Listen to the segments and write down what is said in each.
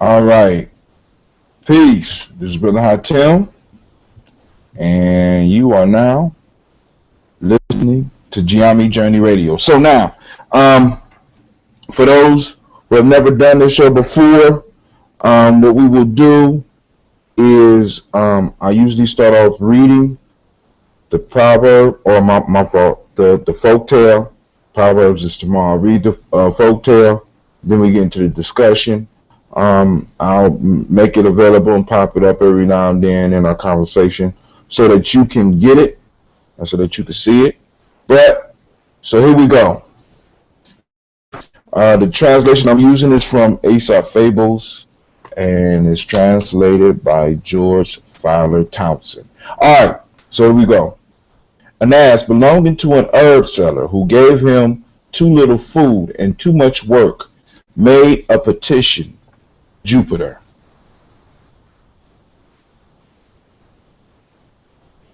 All right. Peace. This is Brother Hatem, and you are now listening to Gye-Nyame Journey Radio. So now, um, for those who have never done this show before, what we will do is I usually start off reading the proverb, or my fault, the folk tale. Proverbs is tomorrow. Read the folk tale, then we get into the discussion. I'll make it available and pop it up every now and then in our conversation so that you can get it and so that you can see it. But, so here we go. The translation I'm using is from Aesop Fables and it's translated by George Fowler Townsend. All right, so here we go. An ass belonging to an herb seller who gave him too little food and too much work made a petition Jupiter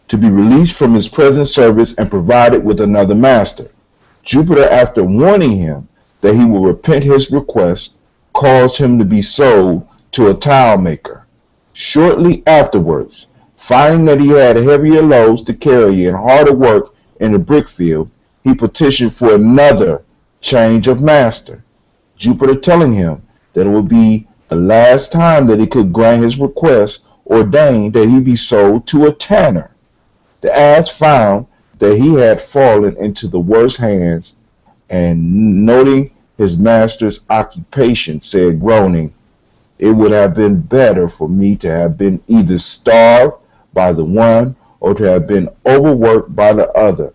to be released from his present service and provided with another master. Jupiter, after warning him that he will repent his request, caused him to be sold to a tile maker. Shortly afterwards, finding that he had heavier loads to carry and harder work in the brick field, he petitioned for another change of master. Jupiter, telling him that it would be the last time that he could grant his request, ordained that he be sold to a tanner. The ass found that he had fallen into the worst hands, and noting his master's occupation, said, groaning, "It would have been better for me to have been either starved by the one or to have been overworked by the other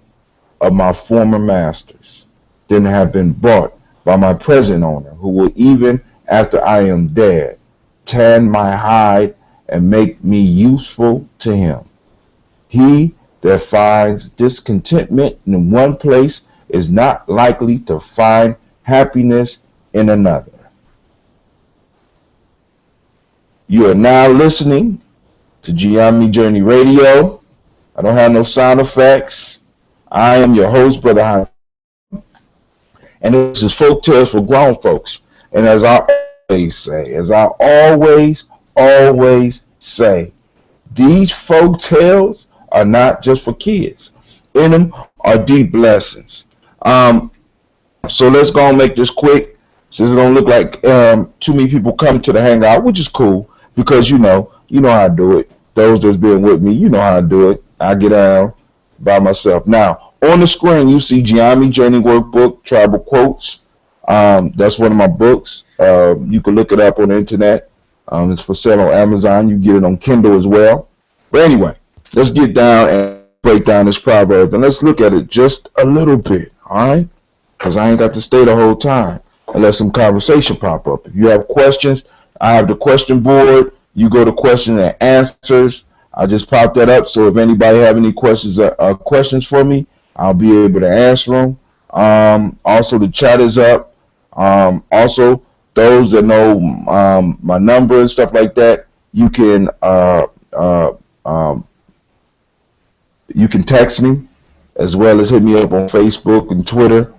of my former masters, than to have been bought by my present owner, who will, even after I am dead, tan my hide and make me useful to him. He that finds discontentment in one place is not likely to find happiness in another." You are now listening to Gye-Nyame Journey Radio. I don't have no sound effects. I am your host, Brother Hunt, and this is Folk Tales for Grown Folks. And as I always say, these folk tales are not just for kids. In them are deep lessons. So let's go and make this quick, since it don't look like too many people coming to the hangout, which is cool because you know how I do it. Those that's been with me, you know how I do it. I get down by myself. Now on the screen, you see Gye-Nyame Journey Workbook, Tribal Quotes. That's one of my books. You can look it up on the internet. It's for sale on Amazon. You get it on Kindle as well. But anyway, let's get down and break down this proverb, and let's look at it just a little bit, all right? Because I ain't got to stay the whole time and let some conversation pop up. If you have questions, I have the question board. You go to question and answers. I just popped that up, so if anybody have any questions for me, I'll be able to answer them. Also, the chat is up. Also, those that know my number and stuff like that, you can text me as well as hit me up on Facebook and Twitter.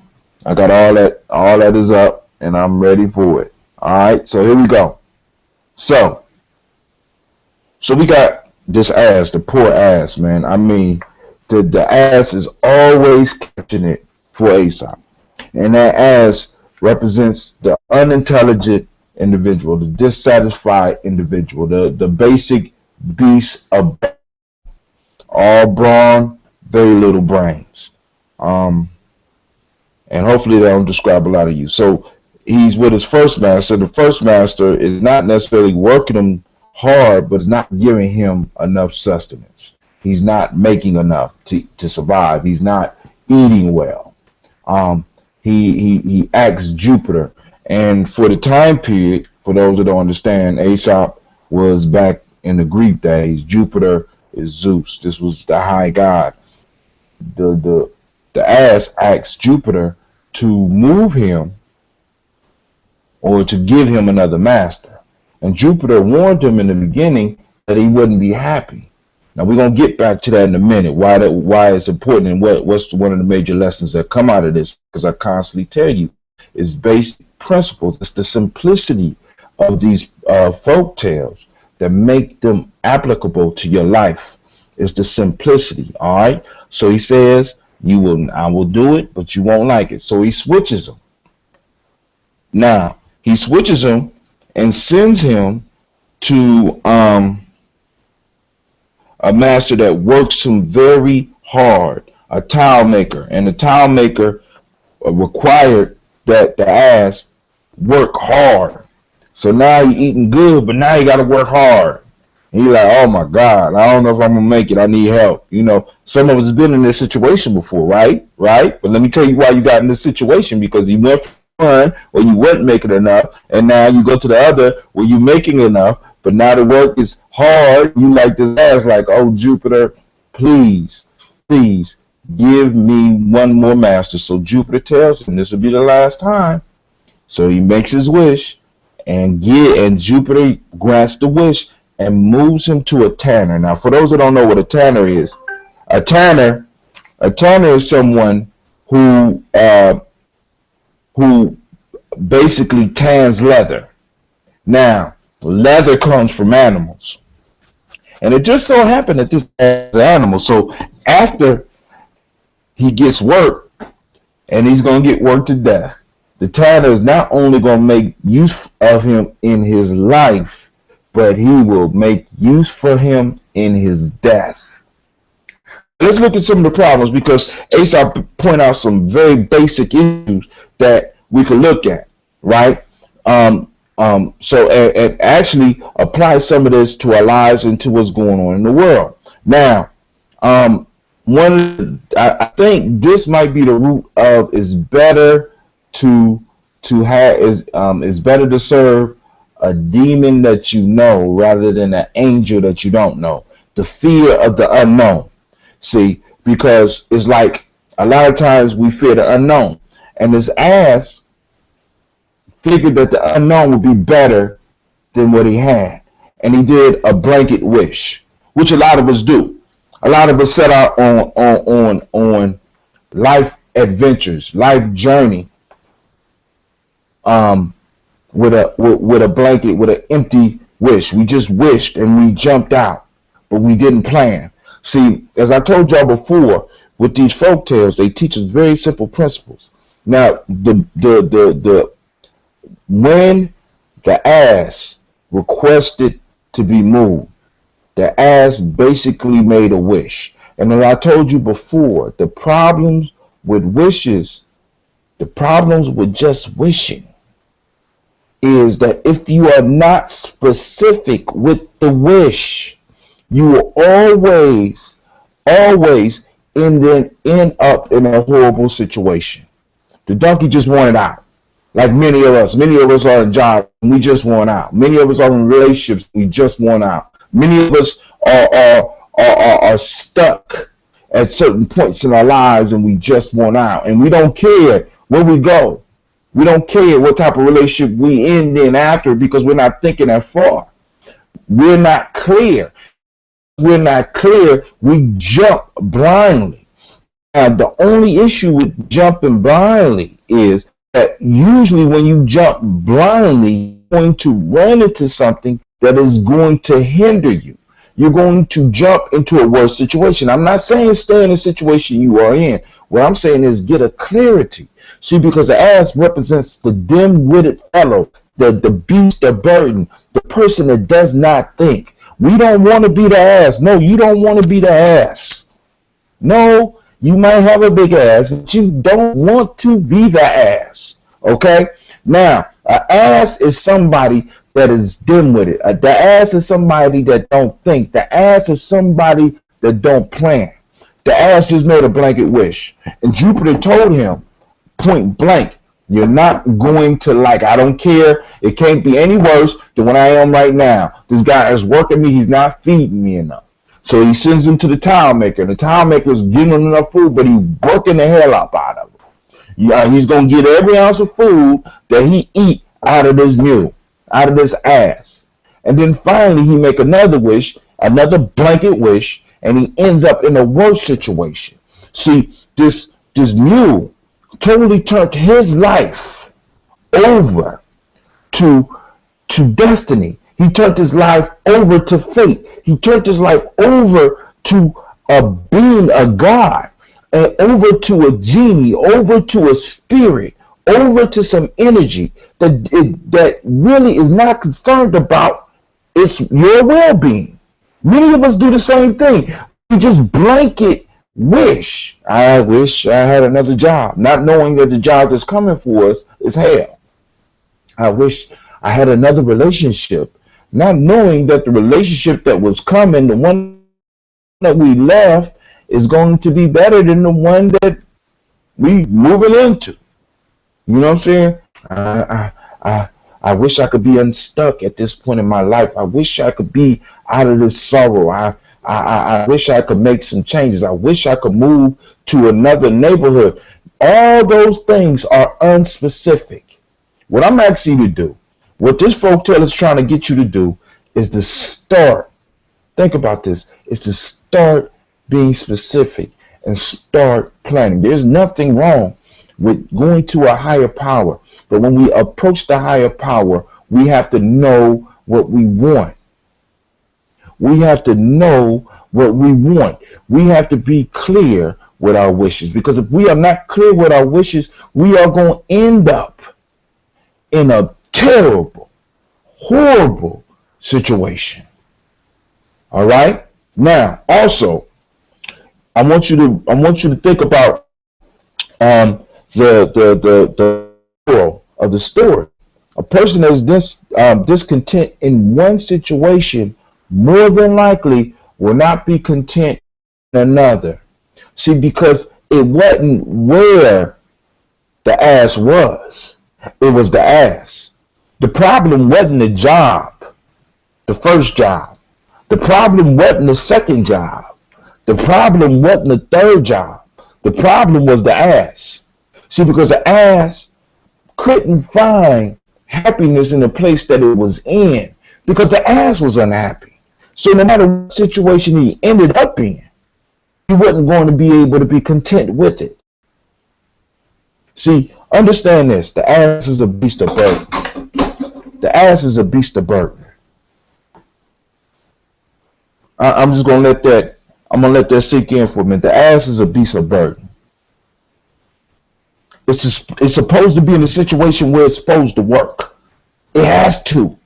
I got all that. All that is up, and I'm ready for it. All right, so here we go. So we got this ass, the poor ass, man. I mean, the ass is always catching it for Aesop, and that ass represents the unintelligent individual, the dissatisfied individual, the basic beast of all brawn, very little brains. And hopefully that don't describe a lot of you. So he's with his first master. The first master is not necessarily working him hard, but it's not giving him enough sustenance. He's not making enough to survive. He's not eating well. He asks Jupiter, and for the time period, for those that don't understand, Aesop was back in the Greek days. Jupiter is Zeus. This was the high god. The ass asks Jupiter to move him or to give him another master, and Jupiter warned him in the beginning that he wouldn't be happy. Now we're gonna get back to that in a minute. Why it's important and what's one of the major lessons that come out of this? Because I constantly tell you, it's basic principles. It's the simplicity of these folk tales that make them applicable to your life is the simplicity. All right. So he says, I will do it, but you won't like it. So he switches them. Now he switches them and sends him to a master that works him very hard, a tile maker, and the tile maker required that the ass work hard. So now you're eating good, but now you got to work hard. And you're like, oh my God, I don't know if I'm gonna make it. I need help. You know, some of us have been in this situation before, right? Right. But let me tell you why you got in this situation, because you went from one where you weren't making enough, and now you go to the other where you're making enough, but now the work is hard. You like this ass, like, oh Jupiter, please, please give me one more master. So Jupiter tells him this will be the last time. So he makes his wish, and Jupiter grants the wish and moves him to a tanner. Now, for those that don't know what a tanner is, a tanner is someone who basically tans leather. Now, leather comes from animals, and it just so happened that this is an animal. So after he gets work, and he's gonna get worked to death, the tanner is not only gonna make use of him in his life, but he will make use for him in his death. Let's look at some of the problems, because Aesop point out some very basic issues that we could look at, right? So and actually apply some of this to our lives and to what's going on in the world. Now, I think this might be the root of it's better to have is better to serve a demon that you know rather than an angel that you don't know. The fear of the unknown. See, because it's like a lot of times we fear the unknown, and this ass figured that the unknown would be better than what he had, and he did a blanket wish, which a lot of us do. A lot of us set out on life adventures, life journey, with a blanket, with an empty wish. We just wished and we jumped out, but we didn't plan. See, as I told y'all before, with these folk tales, they teach us very simple principles. Now, when the ass requested to be moved, the ass basically made a wish. And as I told you before, the problems with wishes, the problems with just wishing, is that if you are not specific with the wish, you will always end up in a horrible situation. The donkey just wanted out. Like many of us are in jobs and we just want out. Many of us are in relationships, we just want out. Many of us are stuck at certain points in our lives and we just want out. And we don't care where we go. We don't care what type of relationship we end in after, because we're not thinking that far. We're not clear. We jump blindly. And the only issue with jumping blindly is that usually when you jump blindly, you're going to run into something that is going to hinder you. You're going to jump into a worse situation. I'm not saying stay in the situation you are in. What I'm saying is get a clarity. See, because the ass represents the dim-witted fellow, the beast, the burden, the person that does not think. We don't want to be the ass. No, you don't want to be the ass. No, you might have a big ass, but you don't want to be the ass. Okay? Now, an ass is somebody that is dim-witted. The ass is somebody that don't think. The ass is somebody that don't plan. The ass just made a blanket wish. And Jupiter told him, point blank, you're not going to like, I don't care. It can't be any worse than what I am right now. This guy is working me. He's not feeding me enough. So he sends him to the tile maker. The tile maker is giving him enough food, but he's working the hell up out of him. He's going to get every ounce of food that he eat out of this mule, out of this ass. And then finally he make another wish, another blanket wish, and he ends up in a worse situation. See, this mule totally turned his life over to to destiny. He turned his life over to fate. He turned his life over to a being, a God, and over to a genie, over to a spirit, over to some energy that really is not concerned about it's your well-being. Many of us do the same thing. We just blanket wish. I wish I had another job, not knowing that the job that's coming for us is hell. I wish I had another relationship, not knowing that the relationship that was coming, the one that we left, is going to be better than the one that we moving into. You know what I'm saying? I wish I could be unstuck at this point in my life. I wish I could be out of this sorrow. I wish I could make some changes. I wish I could move to another neighborhood. All those things are unspecific. What I'm asking you to do, what this folktale is trying to get you to do, is to start. Think about this. Is to start being specific and start planning. There's nothing wrong with going to a higher power. But when we approach the higher power, we have to know what we want. We have to know what we want. We have to be clear with our wishes. Because if we are not clear with our wishes, we are going to end up in a terrible, horrible situation. All right? Now, also, I want you to think about the moral of the story. A person that is discontent in one situation more than likely will not be content in another. See, because it wasn't where the ass was. It was the ass. The problem wasn't the job, the first job. The problem wasn't the second job. The problem wasn't the third job. The problem was the ass. See, because the ass couldn't find happiness in the place that it was in, because the ass was unhappy. So no matter what situation he ended up in, he wasn't going to be able to be content with it. See, understand this. The ass is a beast of burden. The ass is a beast of burden. I'm just going to let that sink in for a minute. The ass is a beast of burden. It's supposed to be in a situation where it's supposed to work. It has to.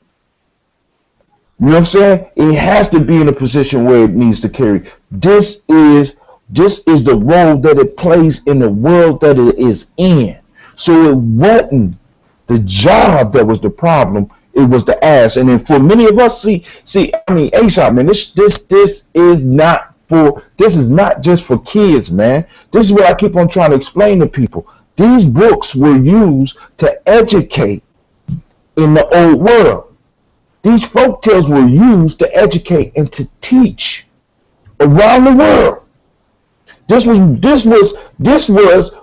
You know what I'm saying? It has to be in a position where it needs to carry. This is the role that it plays in the world that it is in. So it wasn't the job that was the problem. It was the ass. And then for many of us, Aesop, man, this is not just for kids, man. This is what I keep on trying to explain to people. These books were used to educate in the old world. These folktales were used to educate and to teach around the world. This was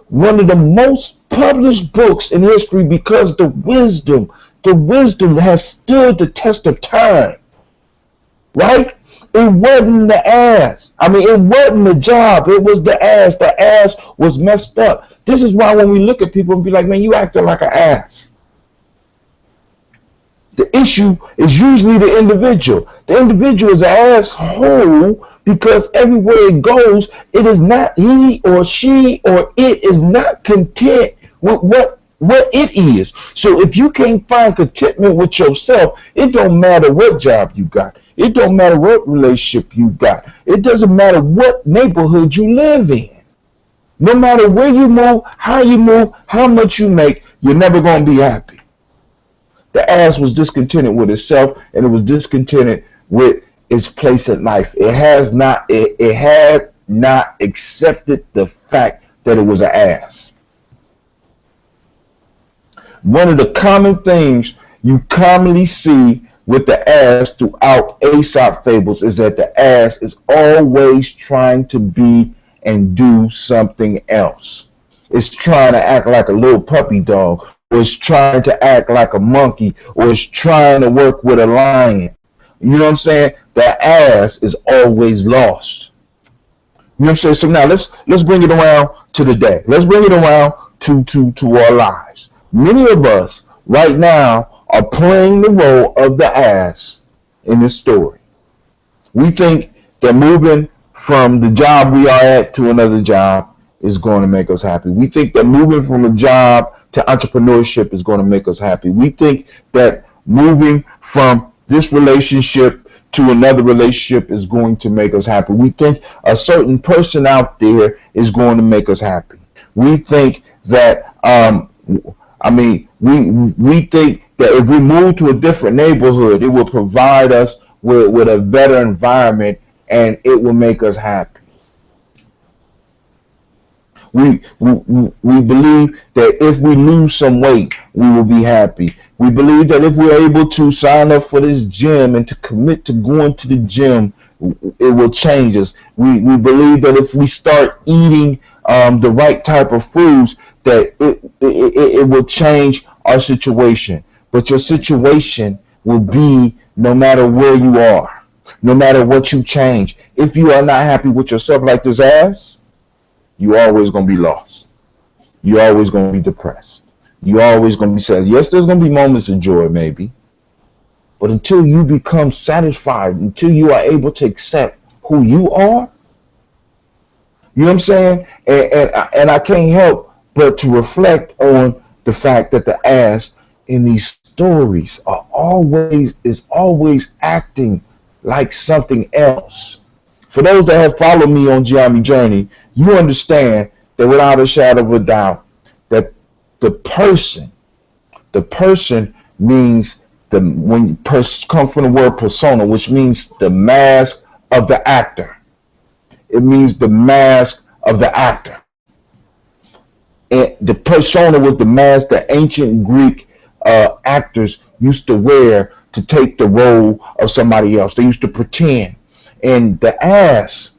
one of the most published books in history because the wisdom has stood the test of time. Right? It wasn't the ass. It wasn't the job. It was the ass. The ass was messed up. This is why when we look at people and be like, man, you acting like an ass. The issue is usually the individual. The individual is an asshole because everywhere it goes, it is not he or she or it is not content with what it is. So if you can't find contentment with yourself, it don't matter what job you got. It don't matter what relationship you got. It doesn't matter what neighborhood you live in. No matter where you move, how much you make, you're never going to be happy. The ass was discontented with itself, and it was discontented with its place in life. It had not accepted the fact that it was an ass. One of the common things you commonly see with the ass throughout Aesop fables is that the ass is always trying to be and do something else. It's trying to act like a little puppy dog, or it's trying to act like a monkey, or it's trying to work with a lion. You know what I'm saying? The ass is always lost. You know what I'm saying? So now let's bring it around to the day. Let's bring it around to our lives. Many of us right now are playing the role of the ass in this story. We think that moving from the job we are at to another job is going to make us happy. We think that moving from a job to entrepreneurship is going to make us happy. We think that moving from this relationship to another relationship is going to make us happy. We think a certain person out there is going to make us happy. We think that we think that if we move to a different neighborhood, it will provide us with a better environment and it will make us happy. We believe that if we lose some weight, we will be happy. We believe that if we're able to sign up for this gym and to commit to going to the gym, it will change us. We believe that if we start eating the right type of foods, that it will change our situation. But your situation will be no matter where you are, no matter what you change. If you are not happy with yourself like this ass, you're always going to be lost. You're always going to be depressed. You're always going to be sad. Yes, there's going to be moments of joy, maybe. But until you become satisfied, until you are able to accept who you are, you know what I'm saying? And I can't help but to reflect on the fact that the ass in these stories is always acting like something else. For those that have followed me on Gye-Nyame journey, you understand that without a shadow of a doubt, that the person means when come from the word persona, which means the mask of the actor. It means the mask of the actor. And the persona was the mask that ancient Greek actors used to wear to take the role of somebody else. They used to pretend. And the ass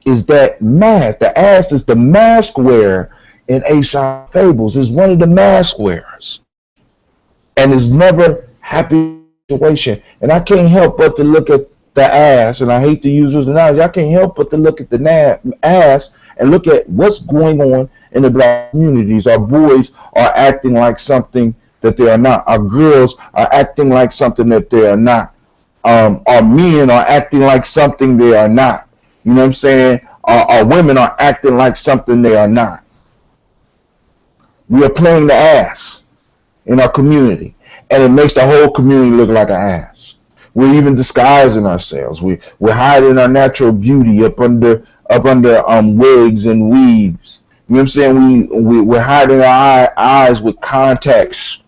is that mask. The ass is the mask wearer in Aesop's fables. Is one of the mask wearers, and is never happy situation. And I can't help but to look at the ass, and I hate to use this analogy. I can't help but to look at the ass and look at what's going on in the black communities. Our boys are acting like something that they are not. Our girls are acting like something that they are not. Our men are acting like something they are not. You know what I'm saying? Our women are acting like something they are not. We are playing the ass in our community, and it makes the whole community look like an ass. We're even disguising ourselves. We're hiding our natural beauty up under wigs and weaves. You know what I'm saying? We're hiding our eyes with contacts.